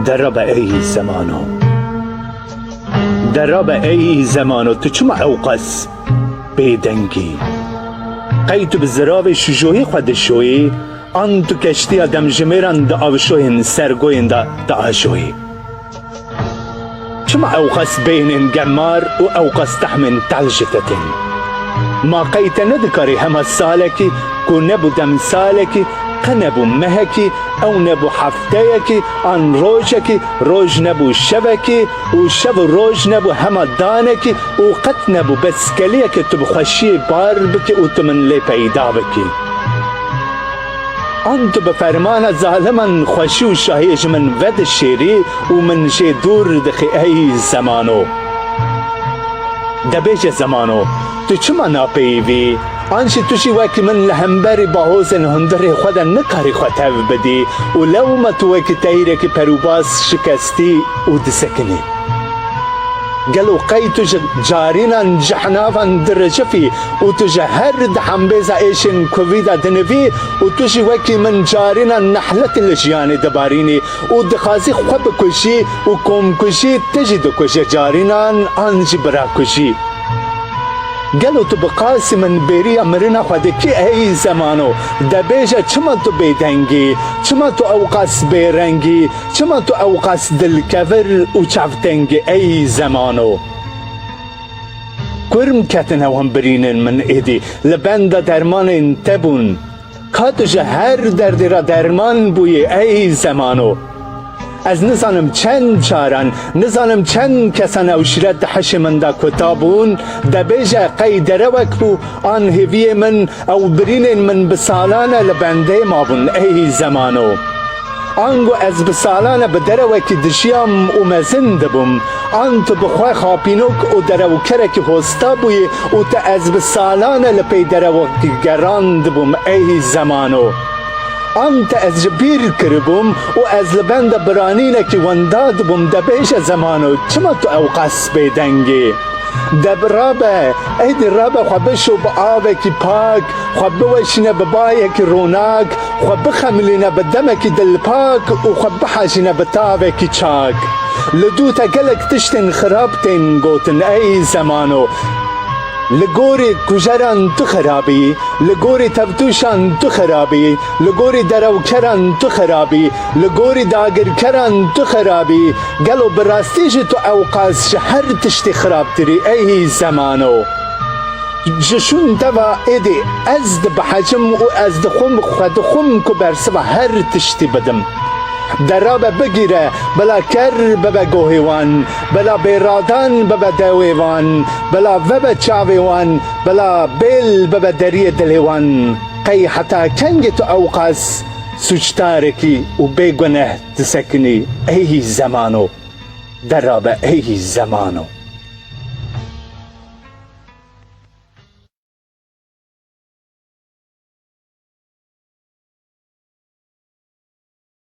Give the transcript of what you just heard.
درب ای زمانو درب ای زمانو تو چما اوقس بیدنگی قیتو بزراو شجوهی خود شوی آن تو کشتی دم جمیران دا آوشوین سرگوین دا آشوی چما اوقس بین گمار و اوقس تحمن تعلجتتن ما قیت ندکاری همه سالکی کو نبو دم سالکی قنبو مهکی او نبو هفتهکی آن روزکی روز نبو شبکی و شب روز نبو همه دانکی و قط نبو بسکلیکی تو بخوشی بار بکی و تو من لی پیدا بکی آن تو بفرمان ظالمان خوشی و شاهیش من ود شیری و من شی دور دخی ای زمانو دبیج زمانو تو چما ناپیوی آنچه توشی وکی من لهمبری باهوزن هندر خدا نکاری خطاو بدی و لو ما تو وکی تایره که پروباس شکستی و دسکنی گلو قی تو جارینان جحنافان درجفی و تو هر دحم بیزا ایشن کوویدا دنوی و توشی وکی من جارینان نحلت لجیان دبارینی و دخازی خواب کشی و کم کشی تجد کش جارینان آنج برا کشی گلو تو بقاسی من بیری امرنا خودکی ای زمانو دبیجا چما تو بیدنگی چما تو اوقاس بیرنگی چما تو اوقاس دلکور و چفتنگی ای زمانو کرم کتن هم برینن من ایدی لبند درمان تبون کاتوش هر دردی را درمان بوی ای زمانو از نزانم چند چارن نزانم چند کسان اوشرت حش من دا کتابون دبیجا قی دروک بو آن هوی من او برین من بسالانه لبنده ما بون ای زمانو آنگو از بسالانه بدروکی دشیام و مزند بوم آن تو بخواه خاپینوک و دروکرکی هستا بوی و تا از بسالانه لپی دروکی گراند بوم ای زمانو آنت از جبیر کربم و از لبند برانینه که ونداد بم دبیش زمانو چما تو اوقاس بیدنگی دب رابه اید رابه خواه بشو با آوه کی پاک خواه بوشینه ببایه کی روناک خواه بخملینه بدمه کی دل پاک و خواه بحاجینه بتاوه کی چاک لدو تا گلک تشتن خرابتن گوتن ای زمانو لگوری کجران تو خرابی لگوری تفتوشان تو خرابی لگوری دروکران تو خرابی لگوری داگرکران تو خرابی گلو براستیش تو اوقاس شهر تشتی خرابتری ای زمانو جشون دوا ایدی از بحجم و از دخم خود خم کو برسوا هر تشتی بدم درابه بگیره بلا کر ببه گوهیوان بلا بیرادان ببه دویوان بلا وبه چاویوان بلا بیل ببه دری دلیوان قی حتا کنگ تو اوقاس سوچتارکی و بیگنه تسکنی ای زمانو درابه ای زمانو